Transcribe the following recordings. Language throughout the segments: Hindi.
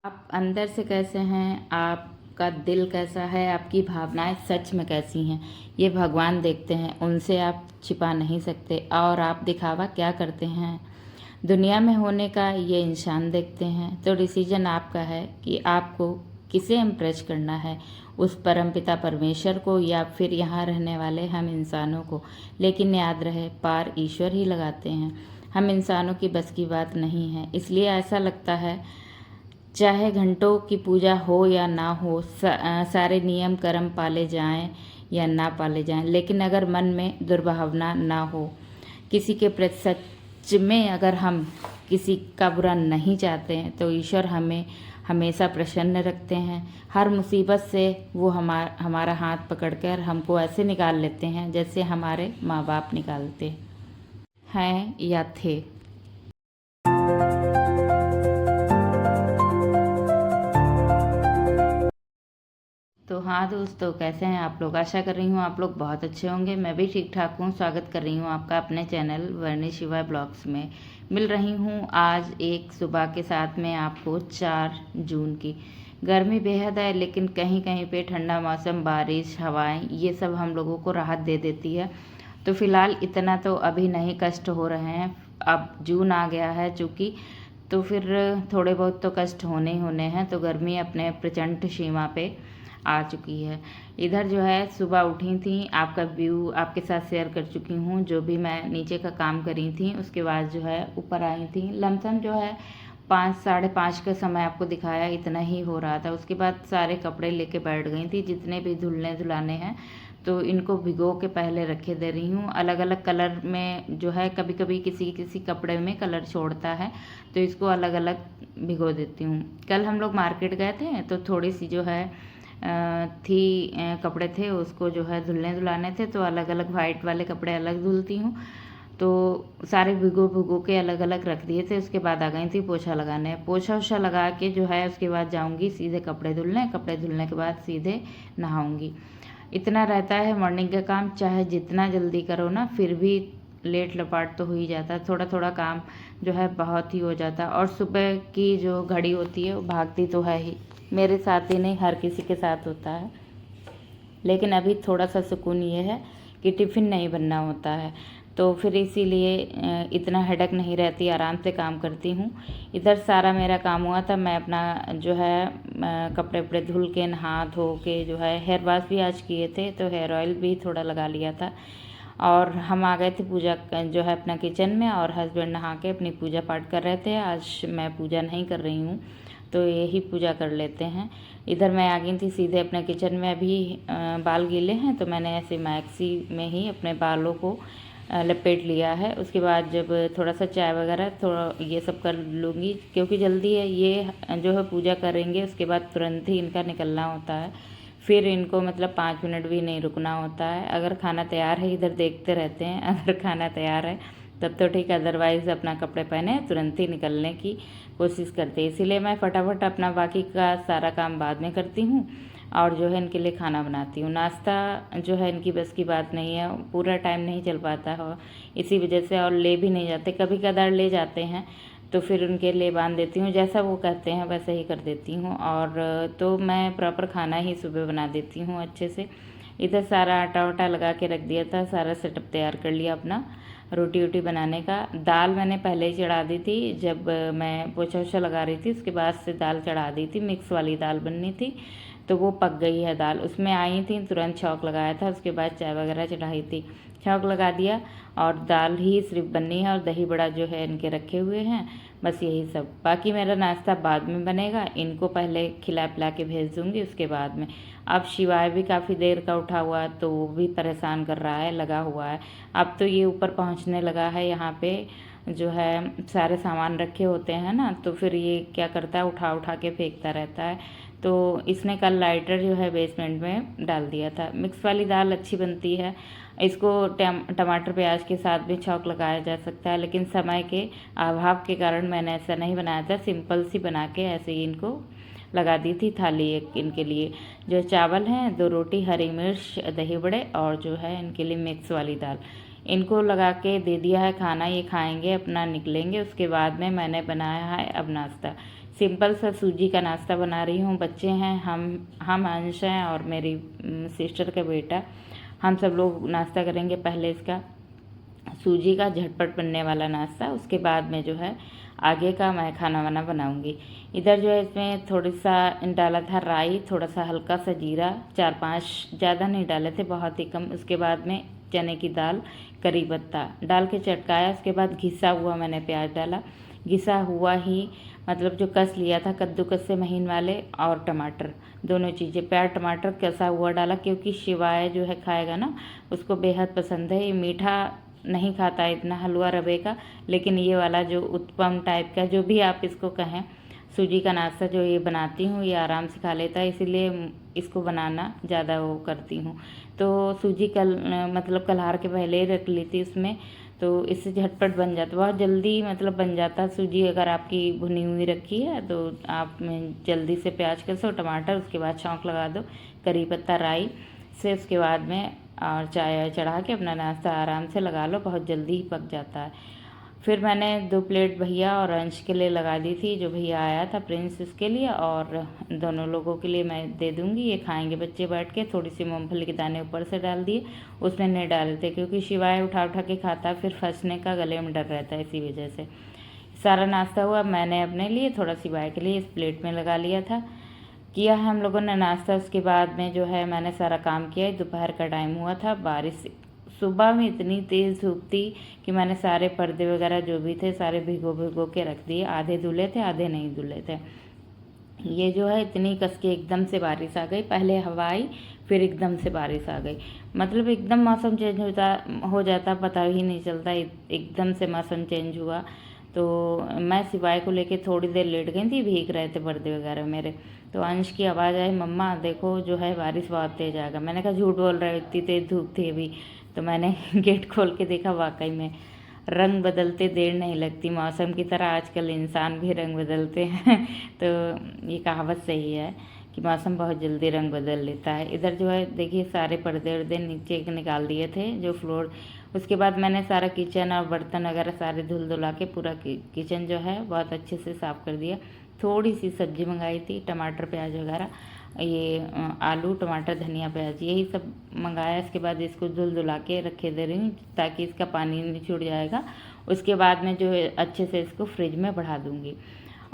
आप अंदर से कैसे हैं, आपका दिल कैसा है, आपकी भावनाएं सच में कैसी हैं, ये भगवान देखते हैं, उनसे आप छिपा नहीं सकते। और आप दिखावा क्या करते हैं दुनिया में होने का, ये इंसान देखते हैं। तो डिसीजन आपका है कि आपको किसे इम्प्रेस करना है, उस परमपिता परमेश्वर को या फिर यहाँ रहने वाले हम इंसानों को। लेकिन याद रहे, पार ईश्वर ही लगाते हैं, हम इंसानों की बस की बात नहीं है। इसलिए ऐसा लगता है चाहे घंटों की पूजा हो या ना हो, सारे नियम कर्म पाले जाएं या ना पाले जाएं, लेकिन अगर मन में दुर्भावना ना हो किसी के प्रति, सच में अगर हम किसी का बुरा नहीं चाहते हैं, तो ईश्वर हमें हमेशा प्रसन्न रखते हैं। हर मुसीबत से वो हमारा हाथ पकड़कर हमको ऐसे निकाल लेते हैं जैसे हमारे माँ बाप निकालते हैं या थे। तो हाँ दोस्तों, कैसे हैं आप लोग? आशा कर रही हूँ आप लोग बहुत अच्छे होंगे। मैं भी ठीक ठाक हूँ। स्वागत कर रही हूँ आपका अपने चैनल वर्णी शिवाय ब्लॉग्स में। मिल रही हूँ आज एक सुबह के साथ में आपको 4 जून की। गर्मी बेहद है, लेकिन कहीं कहीं पे ठंडा मौसम, बारिश, हवाएं, ये सब हम लोगों को राहत दे देती है। तो फिलहाल इतना तो अभी नहीं कष्ट हो रहे हैं। अब जून आ गया है चूँकि, तो फिर थोड़े बहुत तो कष्ट होने ही होने हैं। तो गर्मी अपने प्रचंड सीमा पे आ चुकी है। इधर जो है सुबह उठी थी, आपका व्यू आपके साथ शेयर कर चुकी हूँ। जो भी मैं नीचे का काम करी थी, उसके बाद जो है ऊपर आई थी। लमसम जो है 5 साढ़े 5 का समय आपको दिखाया, इतना ही हो रहा था। उसके बाद सारे कपड़े लेके बैठ गई थी, जितने भी धुलने धुलाने हैं। तो इनको भिगो के पहले रखे दे रही हूँ। अलग अलग कलर में जो है, कभी कभी किसी किसी कपड़े में कलर छोड़ता है, तो इसको अलग अलग भिगो देती हूँ। कल हम लोग मार्केट गए थे, तो थोड़ी सी जो है कपड़े थे, उसको जो है धुलने धुलाने थे, तो अलग अलग वाइट वाले कपड़े अलग धुलती हूँ। तो सारे भिगो भिगो के अलग अलग रख दिए थे। उसके बाद आ गई थी पोछा लगाने। पोछा वोछा लगा के जो है उसके बाद जाऊँगी सीधे कपड़े धुलने। कपड़े धुलने के बाद सीधे नहाऊँगी। इतना रहता है मॉर्निंग का काम। चाहे जितना जल्दी करो ना, फिर भी लेट लपाट तो हो ही जाता है। थोड़ा थोड़ा काम जो है बहुत ही हो जाता है। और सुबह की जो घड़ी होती है वो भागती तो है ही, मेरे साथ ही नहीं हर किसी के साथ होता है। लेकिन अभी थोड़ा सा सुकून ये है कि टिफ़िन नहीं बनना होता है, तो फिर इसीलिए इतना हेडेक नहीं रहती, आराम से काम करती हूँ। इधर सारा मेरा काम हुआ था। मैं अपना जो है कपड़े वपड़े धुल के, नहा धो के जो है हेयर वॉश भी आज किए थे, तो हेयर ऑयल भी थोड़ा लगा लिया था। और हम आ गए थे पूजा जो है अपना किचन में, और हस्बैंड नहा के अपनी पूजा पाठ कर रहे थे। आज मैं पूजा नहीं कर रही हूँ, तो यही पूजा कर लेते हैं। इधर मैं आ गई थी सीधे अपने किचन में। अभी बाल गीले हैं, तो मैंने ऐसे मैक्सी में ही अपने बालों को लपेट लिया है। उसके बाद जब थोड़ा सा चाय वगैरह थोड़ा ये सब कर लूँगी, क्योंकि जल्दी है। ये जो है पूजा करेंगे, उसके बाद तुरंत ही इनका निकलना होता है। फिर इनको मतलब 5 मिनट भी नहीं रुकना होता है। अगर खाना तैयार है, इधर देखते रहते हैं, अगर खाना तैयार है तब तो ठीक है, अदरवाइज़ अपना कपड़े पहने तुरंत ही निकलने की कोशिश करते हैं। इसीलिए मैं फटाफट अपना बाकी का सारा काम बाद में करती हूँ, और जो है इनके लिए खाना बनाती हूँ। नाश्ता जो है इनकी बस की बात नहीं है, पूरा टाइम नहीं चल पाता है, इसी वजह से और ले भी नहीं जाते। कभी कदार ले जाते हैं, तो फिर उनके लिए बांध देती हूँ। जैसा वो कहते हैं वैसे ही कर देती हूँ। और तो मैं प्रॉपर खाना ही सुबह बना देती हूँ अच्छे से। इधर सारा आटा वाटा लगा के रख दिया था, सारा सेटअप तैयार कर लिया अपना रोटी वोटी बनाने का। दाल मैंने पहले ही चढ़ा दी थी, जब मैं पोछा वोछा लगा रही थी, उसके बाद से दाल चढ़ा दी थी। मिक्स वाली दाल बननी थी, तो वो पक गई है दाल। उसमें आई थी, तुरंत छौंक लगाया था, उसके बाद चाय वगैरह चढ़ाई थी, छौंक लगा दिया। और दाल ही सिर्फ बननी है, और दही बड़ा जो है इनके रखे हुए हैं, बस यही सब। बाकी मेरा नाश्ता बाद में बनेगा, इनको पहले खिला पिला के भेज दूँगी उसके बाद में। अब शिवाय भी काफ़ी देर का उठा हुआ है, तो वो भी परेशान कर रहा है, लगा हुआ है। अब तो ये ऊपर पहुँचने लगा है। यहाँ पे जो है सारे सामान रखे होते हैं ना, तो फिर ये क्या करता है, उठा उठा के फेंकता रहता है। तो इसने कल लाइटर जो है बेसमेंट में डाल दिया था। मिक्स वाली दाल अच्छी बनती है, इसको टमाटर प्याज के साथ भी छौंक लगाया जा सकता है, लेकिन समय के अभाव के कारण मैंने ऐसा नहीं बनाया था। सिंपल सी बना के ऐसे ही इनको लगा दी थी थाली एक इनके लिए। जो चावल हैं, 2 रोटी, हरी मिर्च, दही बड़े, और जो है इनके लिए मिक्स वाली दाल, इनको लगा के दे दिया है खाना, ये खाएंगे अपना निकलेंगे। उसके बाद में मैंने बनाया है अब नाश्ता, सिंपल सा सूजी का नाश्ता बना रही हूँ। बच्चे हैं, हम अंश हैं और मेरी सिस्टर का बेटा, हम सब लोग नाश्ता करेंगे। पहले इसका सूजी का झटपट बनने वाला नाश्ता, उसके बाद में जो है आगे का मैं खाना वाना बनाऊंगी। इधर जो है इसमें थोड़ी सा डाला था राई, थोड़ा सा हल्का सा जीरा, 4-5, ज़्यादा नहीं डाले थे, बहुत ही कम। उसके बाद में चने की दाल, करी पत्ता डाल के चटकाया। उसके बाद घिसा हुआ मैंने प्याज डाला, घिसा हुआ ही मतलब जो कस लिया था कद्दूकस से महीन वाले, और टमाटर, दोनों चीज़ें, प्याज टमाटर कसा हुआ डाला, क्योंकि शिवाय जो है खाएगा ना, उसको बेहद पसंद है। ये मीठा नहीं खाता इतना हलवा रवे का, लेकिन ये वाला जो उत्पम टाइप का, जो भी आप इसको कहें, सूजी का नाश्ता जो ये बनाती हूँ, ये आराम से खा लेता है, इसीलिए इसको बनाना ज़्यादा वो करती हूँ। तो सूजी मतलब कल्हार के पहले ही रख ली थी उसमें, तो इससे झटपट बन जाता, बहुत जल्दी मतलब बन जाता। सूजी अगर आपकी भुनी हुई रखी है तो आप जल्दी से प्याज कसो, टमाटर, उसके बाद छौंक लगा दो करी पत्ता राई से, उसके बाद में और चाय चढ़ा के अपना नाश्ता आराम से लगा लो, बहुत जल्दी ही पक जाता है। फिर मैंने 2 प्लेट भैया और अंश के लिए लगा दी थी, जो भैया आया था प्रिंस, उसके लिए, और दोनों लोगों के लिए मैं दे दूँगी, ये खाएंगे बच्चे बैठ के। थोड़ी सी मूंगफली के दाने ऊपर से डाल दिए, उसमें नहीं डाले थे क्योंकि शिवाय उठा उठा के खाता, फिर फंसने का गले में डर रहता है, इसी वजह से। सारा नाश्ता हुआ, मैंने अपने लिए थोड़ा शिवाय के लिए इस प्लेट में लगा लिया था, किया है हम लोगों ने नाश्ता। उसके बाद में जो है मैंने सारा काम किया। दोपहर का टाइम हुआ था, बारिश, सुबह में इतनी तेज़ धूप थी कि मैंने सारे पर्दे वगैरह जो भी थे सारे भिगो के रख दिए, आधे धुले थे आधे नहीं धुले थे। ये जो है इतनी कस के एकदम से बारिश आ गई, पहले हवा आई फिर एकदम से बारिश आ गई, मतलब एकदम मौसम चेंज हो जाता पता ही नहीं चलता, एकदम से मौसम चेंज हुआ। तो मैं शिवाय को लेके थोड़ी देर लेट गई थी, भीग रहे थे पर्दे वगैरह मेरे, तो अंश की आवाज़ आई, मम्मा देखो जो है बारिश बहुत तेज आ गया। मैंने कहा झूठ बोल रहे हो, इतनी तेज धूप थी अभी। तो मैंने गेट खोल के देखा, वाकई में रंग बदलते देर नहीं लगती, मौसम की तरह आजकल इंसान भी रंग बदलते हैं। तो ये कहावत सही है कि मौसम बहुत जल्दी रंग बदल लेता है। इधर जो है देखिए सारे पर्दे वर्दे नीचे निकाल दिए थे जो फ्लोर। उसके बाद मैंने सारा किचन और बर्तन वगैरह सारे धुल धुला के पूरा किचन जो है बहुत अच्छे से साफ़ कर दिया। थोड़ी सी सब्जी मंगाई थी, टमाटर प्याज वगैरह, ये आलू टमाटर धनिया प्याज यही सब मंगाया। इसके बाद इसको धुल धुला के रखे दे रही हूँ ताकि इसका पानी नहीं छूट जाएगा। उसके बाद में जो है अच्छे से इसको फ्रिज में बढ़ा दूँगी।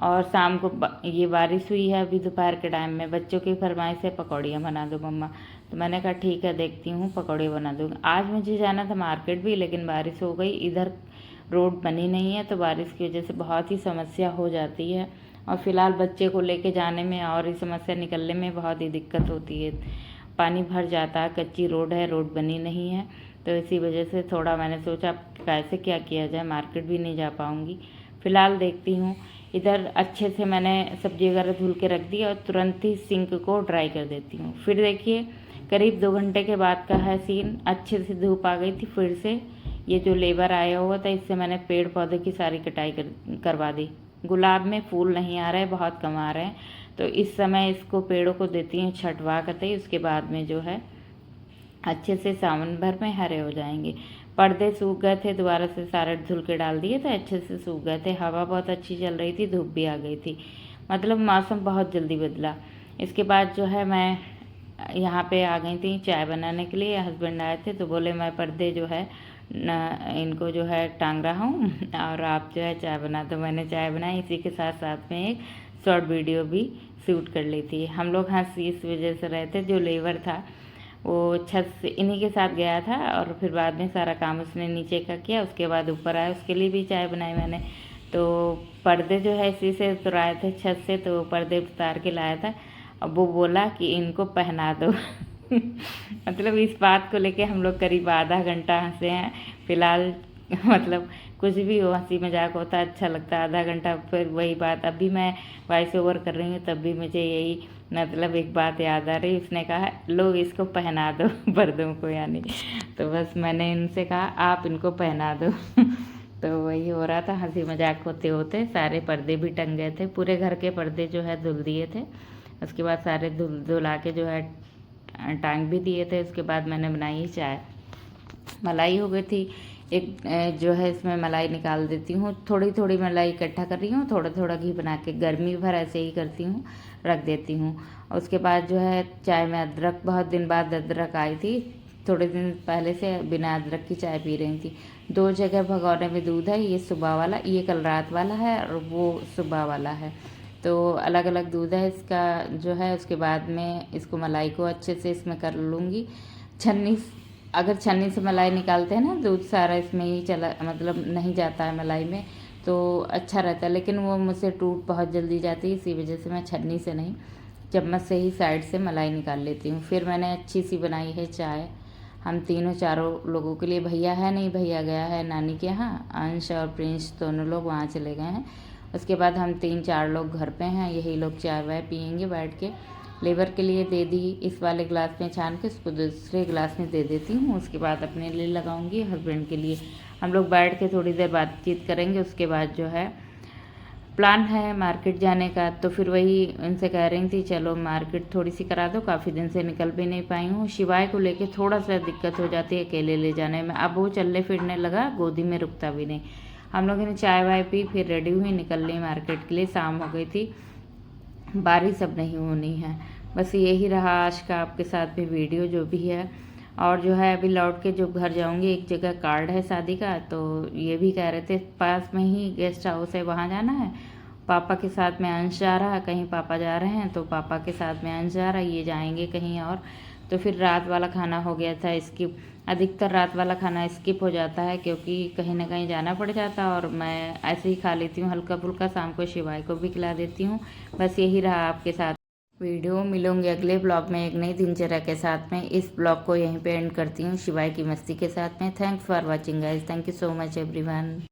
और शाम को ये बारिश हुई है अभी दोपहर के टाइम में, बच्चों की फरमाइश है पकौड़ियाँ बना दो मम्मा, तो मैंने कहा ठीक है देखती हूँ पकौड़े बना दूँगी। आज मुझे जाना था मार्केट भी, लेकिन बारिश हो गई, इधर रोड बनी नहीं है तो बारिश की वजह से बहुत ही समस्या हो जाती है। और फिलहाल बच्चे को लेके जाने में और ही समस्या, निकलने में बहुत ही दिक्कत होती है, पानी भर जाता है, कच्ची रोड है, रोड बनी नहीं है, तो इसी वजह से थोड़ा मैंने सोचा कैसे क्या किया जाए, मार्केट भी नहीं जा पाऊँगी। फ़िलहाल देखती हूँ। इधर अच्छे से मैंने सब्जी वगैरह धुल के रख दी और तुरंत ही सिंक को ड्राई कर देती हूँ। फिर देखिए करीब 2 घंटे के बाद का है सीन, अच्छे से धूप आ गई थी। फिर से ये जो लेबर आया हुआ था इससे मैंने पेड़ पौधे की सारी कटाई करवा दी। गुलाब में फूल नहीं आ रहे, बहुत कम आ रहे हैं, तो इस समय इसको पेड़ों को देती हूँ छटवा करते, उसके बाद में जो है अच्छे से सावन भर में हरे हो जाएंगे। पर्दे सूख गए थे, दोबारा से सारे धुल के डाल दिए थे, अच्छे से सूख गए थे। हवा बहुत अच्छी चल रही थी, धूप भी आ गई थी, मतलब मौसम बहुत जल्दी बदला। इसके बाद जो है मैं यहाँ पे आ गई थी चाय बनाने के लिए। हस्बैंड आए थे तो बोले मैं पर्दे जो है इनको जो है टांग रहा हूँ और आप जो है चाय बना दो। मैंने चाय बनाई, इसी के साथ साथ में एक शॉर्ट वीडियो भी शूट कर ली थी। हम लोग हंसी इस वजह से रहे थे, जो लेबर था वो छत से इन्हीं के साथ गया था और फिर बाद में सारा काम उसने नीचे का किया, उसके बाद ऊपर आया, उसके लिए भी चाय बनाई मैंने। तो पर्दे जो है इसी से उतराए थे छत से, तो पर्दे उतार के लाया था। अब वो बोला कि इनको पहना दो मतलब इस बात को लेके हम लोग करीब आधा घंटा हंसे हैं। फिलहाल मतलब कुछ भी हो, हंसी मजाक होता अच्छा लगता है आधा घंटा। फिर वही बात, अभी मैं वॉइस ओवर कर रही हूँ तब भी मुझे यही मतलब एक बात याद आ रही। उसने कहा लोग इसको पहना दो पर्दों को, यानी तो बस मैंने इनसे कहा आप इनको पहना दो तो वही हो रहा था, हंसी मजाक होते होते सारे पर्दे भी टंग गए थे। पूरे घर के पर्दे जो है धुल दिए थे, उसके बाद सारे धुला के जो है टांग भी दिए थे। उसके बाद मैंने बनाई चाय। मलाई हो गई थी। एक जो है इसमें मलाई निकाल देती हूँ, थोड़ी थोड़ी मलाई इकट्ठा कर रही हूँ, थोड़ा थोड़ा घी बना के गर्मी भर ऐसे ही करती हूँ, रख देती हूँ। उसके बाद जो है चाय में अदरक, बहुत दिन बाद अदरक आई थी, थोड़े दिन पहले से बिना अदरक की चाय पी रही थी। 2 जगह भगोने में दूध है, ये सुबह वाला, ये कल रात वाला है और वो सुबह वाला है, तो अलग अलग दूध है इसका जो है। उसके बाद में इसको मलाई को अच्छे से इसमें कर लूँगी छन्नी। अगर छन्नी से मलाई निकालते हैं ना, दूध सारा इसमें ही चला, मतलब नहीं जाता है मलाई में, तो अच्छा रहता है, लेकिन वो मुझसे टूट बहुत जल्दी जाती है, इसी वजह से मैं छन्नी से नहीं, चम्मच से ही साइड से मलाई निकाल लेती हूँ। फिर मैंने अच्छी सी बनाई है चाय, हम तीनों चारों लोगों के लिए। भैया है नहीं, भैया गया है नानी के यहाँ, अंश और प्रिंस दोनों लोग वहाँ चले गए हैं। उसके बाद हम 3-4 लोग घर पे हैं, यही लोग चाय वाय पियेंगे बैठ के। लेबर के लिए दे दी इस वाले ग्लास में छान के, उसको दूसरे ग्लास में दे देती हूँ। उसके बाद अपने लिए लगाऊंगी, हस्बैंड के लिए। हम लोग बैठ के थोड़ी देर बातचीत करेंगे। उसके बाद जो है प्लान है मार्केट जाने का, तो फिर वही उनसे कह रही थी चलो मार्केट थोड़ी सी करा दो, काफ़ी दिन से निकल भी नहीं पाई हूँ। शिवाय को लेके थोड़ा सा दिक्कत हो जाती है अकेले ले जाने में, अब वो चलने फिरने लगा, गोदी में रुकता भी नहीं। हम लोगों ने चाय वाय पी, फिर रेडी हुई, निकल ली मार्केट के लिए। शाम हो गई थी, बारिश अब नहीं होनी है। बस यही रहा आज का आपके साथ भी वीडियो जो भी है। और जो है अभी लौट के जो घर जाऊंगी, एक जगह कार्ड है शादी का, तो ये भी कह रहे थे पास में ही गेस्ट हाउस है, वहाँ जाना है। पापा के साथ में अंश जा रहा है, कहीं पापा जा रहे हैं तो पापा के साथ में अंश जा रहा है, ये जाएंगे कहीं और। तो फिर रात वाला खाना हो गया था स्किप, अधिकतर रात वाला खाना स्किप हो जाता है क्योंकि कहीं ना कहीं जाना पड़ जाता है, और मैं ऐसे ही खा लेती हूँ हल्का फुल्का, शाम को शिवाय को भी खिला देती हूँ। बस यही रहा आपके साथ वीडियो। मिलूंगी अगले ब्लॉग में एक नई दिनचर्या के साथ में। इस ब्लॉग को यहीं पे एंड करती हूँ शिवाय की मस्ती के साथ में। Thanks for watching guys, thank you so much everyone.